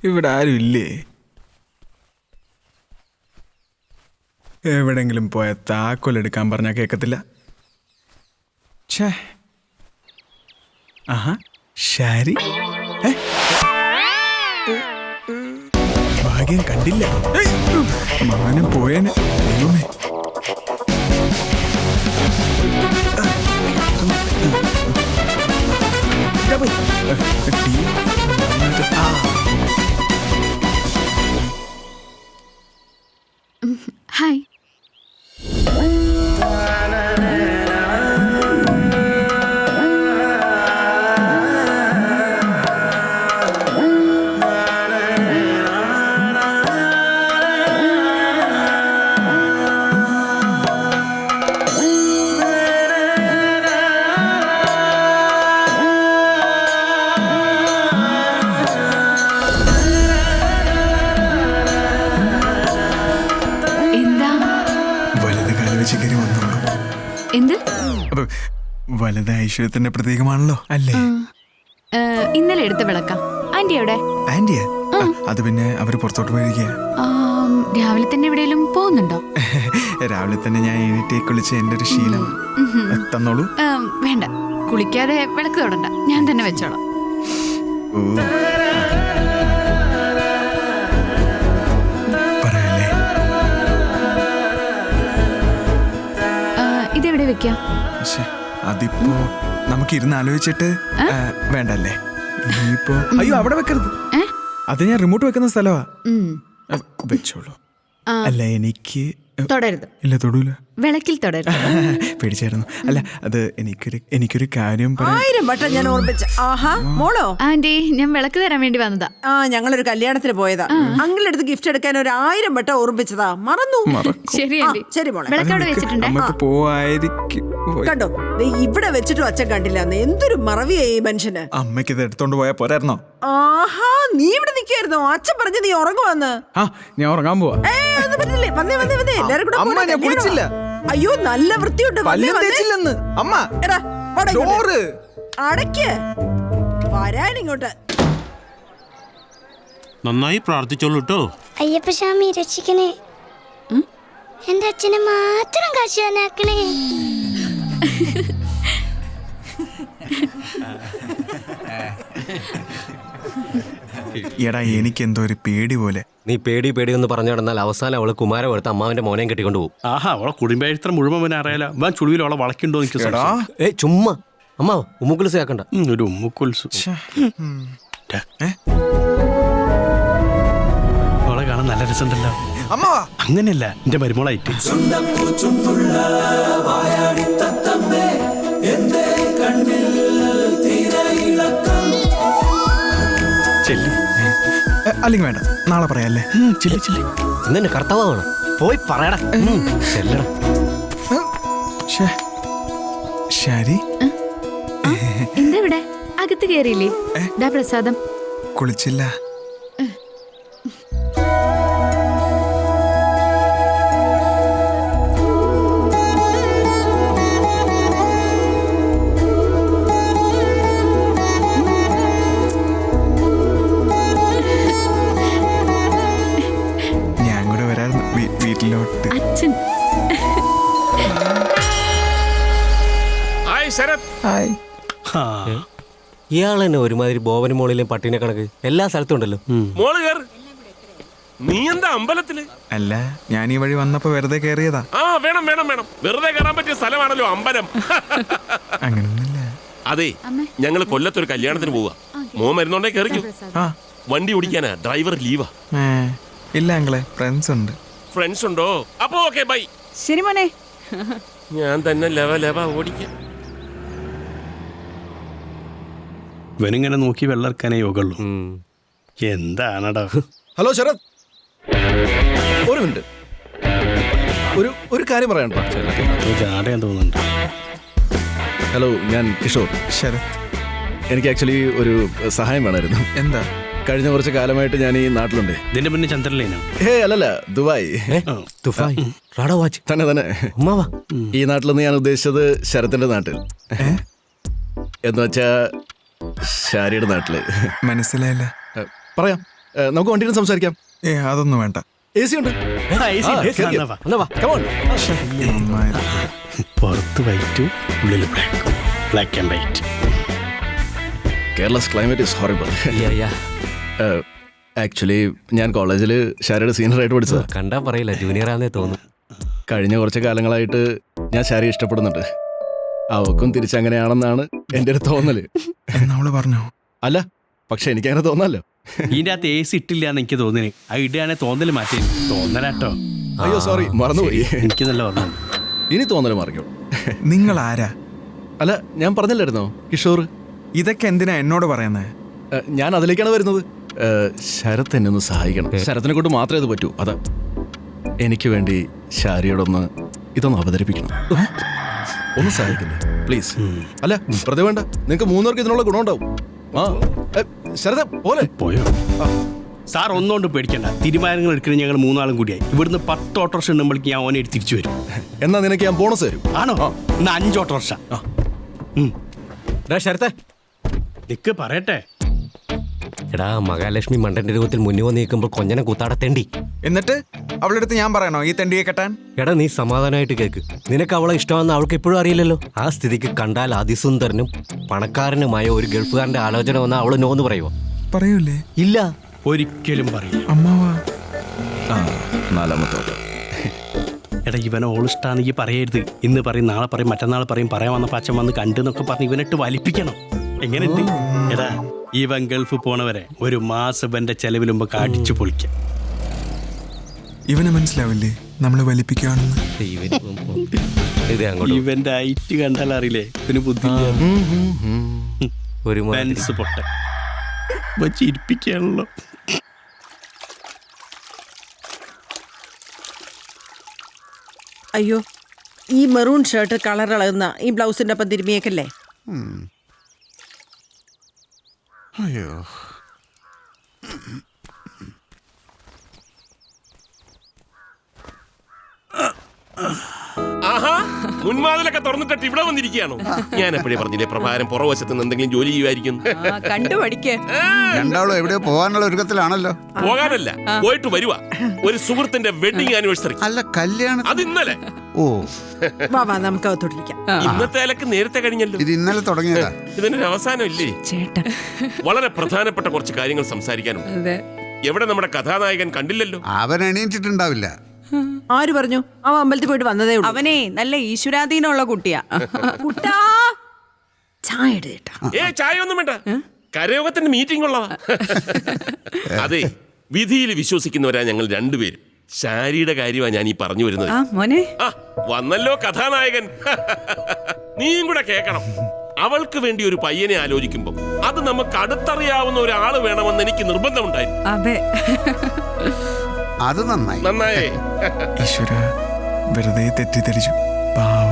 ഇവിടെ ആരും ഇല്ലേ? എവിടെങ്കിലും പോയ താക്കോലെടുക്കാൻ പറഞ്ഞാൽ കേൾക്കത്തില്ല. ആഹാ, ശാരി ഭാഗ്യം കണ്ടില്ല. മാനം പോയേനെ. ദൈവമേ. ഹായ്. എന്ത്? വലുത് ഐശ്വര്യത്തിന്റെ പ്രതീകമാണല്ലോ അല്ലേ? ഇന്നലെ എടുത്ത വിളക്ക. ആന്റി എവിടെ? ആന്റിയാ? അത് പിന്നെ അവര് പുറത്തോട്ട് പോയിരിക്കുക. രാവിലെ തന്നെ എവിടെയെങ്കിലും പോകുന്നുണ്ടോ? രാവിലെ തന്നെ ഞാൻ എണീറ്റേക്ക് കുളിച്ച് എന്റെ ഒരു ശീലം. തന്നോളൂ. വേണ്ട, കുളിക്കാതെ വിളക്ക് തൊടണ്ട, ഞാൻ തന്നെ വെച്ചോളാം. പറയല്ലേ? ഇതെവിടെ വെക്കാം? അതിപ്പോ നമുക്ക് ഇരുന്ന് ആലോചിച്ചിട്ട് വേണ്ടല്ലേ? ഇനിയിപ്പോ അയ്യോ അവിടെ വെക്കരുത്. അത് ഞാൻ റിമോട്ട് വെക്കുന്ന സ്ഥലമാ. വെച്ചോളൂ. അല്ല എനിക്ക് തൊടരുത്. ഇല്ല, തൊടൂല. വിളക്കിൽ തൊടരുത്. പേടിച്ചായിരുന്നു. അല്ല, അത് എനിക്കൊരു കാര്യം ഞാൻ ഓർമ്മിച്ച. ആഹാ, മോളോ? ആന്റി, ഞാൻ വിളക്ക് തരാൻ വേണ്ടി വന്നതാ. ഞങ്ങളൊരു കല്യാണത്തിന് പോയതാ. അങ്കിളുടെ അടുത്ത് ഗിഫ്റ്റ് എടുക്കാൻ 1000 വട്ടം ഓർമ്മിച്ചതാ. മറന്നു. ശരി ആന്റി. ശരി മോളെ. വിളക്ക് അവിടെ വെച്ചിട്ടുണ്ട്. കണ്ടോ, ഇവിടെ വെച്ചിട്ടും അച്ഛൻ കണ്ടില്ല. എന്തൊരു മറവിയായി ഈ മനുഷ്യന്. അമ്മയ്ക്ക് ഇത് എടുത്തോണ്ട് പോയാ പോരായിരുന്നോ? ആഹാ, നീ ഇവിടെ നിൽക്കായിരുന്നോ? അച്ഛൻ പറഞ്ഞു നീ ഉറങ്ങുവന്ന്. ഞാൻ ഉറങ്ങാൻ പോവാ. അയ്യോ, നല്ല വൃത്തിയുണ്ട്. അമ്മ അടയ്ക്ക് വരാനിങ്ങോട്ട്. നന്നായി പ്രാർത്ഥിച്ചോളൂ കേട്ടോ. അയ്യപ്പസ്വാമി രക്ഷിക്കണേ. എന്റെ അച്ഛനെ മാത്രം കാശാനാക്കണേ. എടാ, എനിക്കെന്തോ ഒരു പേടി പോലെ. നീ പേടി എന്ന് പറഞ്ഞു നടന്നാൽ അവസാനം അവള് കുമാരം എടുത്ത് അമ്മാവന്റെ മോനെയും കെട്ടിക്കൊണ്ട് പോകും. ആഹാ, അവളെ കുടുംബചരിത്രം മുഴുവൻ അറിയാലോ. വാൻ ചുളിവിൽ അവളെ വളക്കുണ്ടോ? ചുമ്മാ അമ്മാവ ഉമ്മുക്കുൽസ് ആക്കണ്ട. ഒരു ഉമ്മുക്കുൽസ് അവളെ കാണാൻ നല്ല രസമുണ്ടല്ലോ. അങ്ങനെയല്ല, എന്റെ മരുമോളായിട്ട്. അല്ലെങ്കിൽ വേണ്ട, നാളെ പറയാല്ലേ? ഇന്നെ കർത്താവാണ്. പോയി പറയടാ. ചെല്ലടാ. ശരി. എന്താ ഇവിടെ അകത്ത് കയറിയില്ലേ? പ്രസാദം. കുളിച്ചില്ല. അച്ഛൻ. ഇയാളെന്നെ ഒരുമാതിരി ബോവന് മോളിലെയും പട്ടിനെ കണക്ക് എല്ലാ സ്ഥലത്തും ഉണ്ടല്ലോ. നീ എന്താ അമ്പലത്തില്? അല്ല, ഞാൻ ഈ വഴി വന്നപ്പോ വെറുതെ കയറിയതാ. വേണം വേണം വേണം, വെറുതെ കയറാൻ പറ്റിയ സ്ഥലമാണല്ലോ അമ്പലം. അങ്ങനൊന്നുമില്ല. അതെ, ഞങ്ങള് കൊല്ലത്തൊരു കല്യാണത്തിന് പോവാ. മോൻ വരുന്നോണ്ടേ കയറിക്കോ. വണ്ടി ഓടിക്കാനാ, ഡ്രൈവർ ലീവാ. ഇല്ല അങ്കിളെ, ഫ്രണ്ട്സ് ഉണ്ട്. ഫ്രണ്ട്സ് ഉണ്ടോ? അപ്പൊ ഓക്കെ, ബൈ. ശരി മോനെ. ഞാൻ തന്നെ ലവ ഓടിക്കാം. ഇവനിങ്ങനെ നോക്കി വെള്ളർക്കാനേ യോഗുള്ളൂ. എന്താണടാ? ഹലോ ശരത്, ഒരു മിനിറ്റ്. ഒരു കാര്യം പറയാനുണ്ടോ? ചാടയാൻ തോന്നുന്നുണ്ട്. ഹലോ, ഞാൻ കിഷോർ. ശരത്, എനിക്ക് ആക്ച്വലി ഒരു സഹായം വേണമായിരുന്നു. എന്താ? കഴിഞ്ഞ കുറച്ച് കാലമായിട്ട് ഞാൻ ഈ നാട്ടിലുണ്ട്. ഇതിന്റെ പിന്നെ ചന്ദ്രലേനോ? അല്ലല്ല, ദുബായ്. തന്നെ. ഈ നാട്ടിലെന്ന് ഞാൻ ഉദ്ദേശിച്ചത് ശരത്തിന്റെ നാട്ടിൽ. എന്ന് വെച്ചാ ശാരിയുടെ നാട്ടില്. മനസ്സിലായില്ല. പറയാം, നമുക്ക് വണ്ടിയിൽ സംസാരിക്കാം. അതൊന്നും വേണ്ട. AC ഉണ്ട്. എന്നാ വാ. Come on. അമ്മായിടെ. പുറത്ത് വൈറ്റ് ഉള്ളിൽ black and white. Kerala's climate is horrible. Yeah. Actually ഞാൻ കോളേജിൽ ശാരിയുടെ സീനിയറായിട്ട് പഠിച്ചത്. കണ്ടാ പറയില്ല, ജൂനിയർ ആണെന്നേ തോന്നും. കഴിഞ്ഞ കുറച്ച് കാലങ്ങളായിട്ട് ഞാൻ ശാരി ഇഷ്ടപ്പെടുന്നുണ്ട്. അവക്കും തിരിച്ചങ്ങനെയാണെന്നാണ് എൻ്റെ ഒരു തോന്നല്. എന്നവള് പറഞ്ഞോ? അല്ല, പക്ഷെ എനിക്കങ്ങനെ തോന്നാലോ. ഇതിന്റെ അകത്ത് AC ഇട്ടില്ല എന്ന് എനിക്ക് തോന്നിന്. ആ ഇടുകയാണെ തോന്നല് മാറ്റി. തോന്നലാട്ടോ. അയ്യോ സോറി, മറന്നുപോയി. എനിക്ക് നല്ല ഓർമ്മ. ഇനി തോന്നല് മാറിക്കോ. നിങ്ങൾ ആരാ? അല്ല, ഞാൻ പറഞ്ഞില്ലായിരുന്നോ കിഷോർ? ഇതൊക്കെ എന്തിനാ എന്നോട് പറയുന്നേ? ഞാൻ അതിലേക്കാണ് വരുന്നത്. ശരത് എന്നെ ഒന്ന് സഹായിക്കണം. ശരത്തിനെ കൊണ്ട് മാത്രമേ ഇത് പറ്റൂ. അതാ എനിക്ക് വേണ്ടി ശാരിയോടൊന്ന് ഇതൊന്ന് അവതരിപ്പിക്കണം. ഒന്ന് സഹായിക്കില്ലേ പ്ലീസ്? അല്ല വെറുതെ വേണ്ട, നിങ്ങൾക്ക് 3 പേർക്ക് ഇതിനുള്ള ഗുണമുണ്ടാവും. ആ ശരത് പോലെ പോയോ? സാർ ഒന്നുകൊണ്ട് പേടിക്കണ്ട. തീരുമാനങ്ങൾ എടുക്കുന്നത് ഞങ്ങൾ 3 ആളും കൂടിയായി. ഇവിടുന്ന് 10 ഓട്ടോറിക്ഷ ഉണ്ടെമ്പോഴേക്ക് ഞാൻ ഓനെ തിരിച്ചു വരും. എന്നാ നിനക്ക് ഞാൻ ബോണസ് തരും. ആണോ? എന്നാ 5 ഓട്ടോറിക്ഷ. ശരത്തെ നിക്ക് പറയട്ടെ. എടാ, മഹാലക്ഷ്മി മണ്ടന്റെ രൂപത്തിൽ മുന്നിൽ വന്ന് നിൽക്കുമ്പോൾ കൊഞ്ഞനെ കുത്താടത്തേണ്ടി. എന്നിട്ട് അവളെടുത്ത് ഞാൻ പറയണോ ഈ തെണ്ടിയെ കെട്ടാൻ? എടാ, നീ സമാധാനമായിട്ട് കേക്ക്. നിനക്ക് അവളെ ഇഷ്ടമാണെന്ന് അവൾക്ക് എപ്പോഴും അറിയില്ലല്ലോ. ആ സ്ഥിതിക്ക് കണ്ടാൽ അതിസുന്ദരനും പണക്കാരനുമായ ഒരു ഗൾഫുകാരന്റെ ആലോചന വന്നാൽ അവള് നോന്ന് പറയുമോ? പറയൂലേ? ഇല്ല, ഒരിക്കലും പറയില്ല. അമ്മാവാ. 4ാമത്തെ ഓട്ടം. എടാ, ഇവനെ ഓളിഷ്ടാണെങ്കിൽ പറയരുത്. ഇന്ന് പറയും, നാളെ പറയും, മറ്റന്നാൾ പറയും. പറയാൻ വന്ന പച്ചൻ വന്ന് കണ്ടെന്നൊക്കെ പറഞ്ഞ് ഇവനിട്ട് വലിപ്പിക്കണം. എങ്ങനെയുണ്ട്? എടാ, ഇവൻ ഗൾഫ് പോണവരെ ഒരു മാസം ഇവന്റെ ചെലവിലുമ്പോ അടിച്ചു പൊളിക്കാം. ഇവനെ മനസ്സിലാവില്ലേ നമ്മള് വലിപ്പിക്കുകയാണെന്ന്? ഇത് അങ്ങോട്ട് ഇവന്റെ ഐറ്റ് കണ്ടാൽ അറിയില്ലേ ഇവന് ബുദ്ധി ഒരു പെൻസ് പൊട്ട ചിരിപ്പിക്കാണല്ലോ. അയ്യോ, ഈ മെറൂൺ ഷർട്ട് കളർ ഇളകുന്ന ഈ ബ്ലൗസിന്റെ ഒപ്പം തിരുമിയേക്കല്ലേ? അയ്യോ, ആഹാ, മുൻവാതിലൊക്കെ തുറന്നിട്ട് ഇവിടെ വന്നിരിക്കുകയാണോ? ഞാൻ എപ്പോഴേ പറഞ്ഞില്ലേ പ്രഭാരം പുറവശത്ത് നിന്ന് എന്തെങ്കിലും ജോലി ചെയ്യുമായിരിക്കും. കണ്ടുപഠിക്കേ. രണ്ടാളും എവിടെയോ പോകാനുള്ള ഒരുക്കത്തിലാണല്ലോ. പോകാനല്ല, പോയിട്ട് വരുവാ. ഒരു സുഹൃത്തിന്റെ വെഡിങ് ആനിവേഴ്സറി. അല്ല, കല്യാണം. അത് ഇന്നലെ. ഓ, വാ നമുക്ക് അകത്തോട്ടിരിക്കാം. ഇന്നത്തെ അലക്ക് നേരത്തെ കഴിഞ്ഞല്ലോ. ഇത് ഇന്നലെ തുടങ്ങിയതാ. ഇതിനൊരു അവസാനം ഇല്ലേ? ചേട്ടാ. വളരെ പ്രധാനപ്പെട്ട കുറച്ച് കാര്യങ്ങൾ സംസാരിക്കാനുണ്ട്. എവിടെ നമ്മുടെ കഥാനായകൻ കണ്ടില്ലല്ലോ? അവൻ എണീറ്റിട്ടുണ്ടാവില്ല. ആര് പറഞ്ഞു? അവൻ അമ്പലത്തിൽ പോയിട്ട് വന്നതേ ഉള്ളൂ. അവനെ നല്ല ഈശ്വരാധീനമുള്ള കുട്ടിയാ. കുട്ടാ, ചായ എടുത്താ. ചായ ഒന്നും വേണ്ട, കരയോഗത്തിന്റെ മീറ്റിംഗ് ഉള്ളതാ. അതെ, വിധിയിൽ വിശ്വസിക്കുന്നവരാ ഞങ്ങൾ രണ്ടുപേരും. ശാരിയുടെ കാര്യമാണ് ഞാൻ ഈ പറഞ്ഞു വരുന്നത്. മോനെ വന്നല്ലോ കഥാനായകൻ. നീയും കൂടെ കേക്കണം. അവൾക്ക് വേണ്ടി ഒരു പയ്യനെ ആലോചിക്കുമ്പോ അത് നമുക്ക് അടുത്തറിയാവുന്ന ഒരാള് വേണമെന്ന് എനിക്ക് നിർബന്ധമുണ്ടായിരുന്നു. അതെ, അത് നന്നായി. നന്നായേ. ഈശ്വര, വെറുതെ തെറ്റിദ്ധരിച്ചു. പാവം.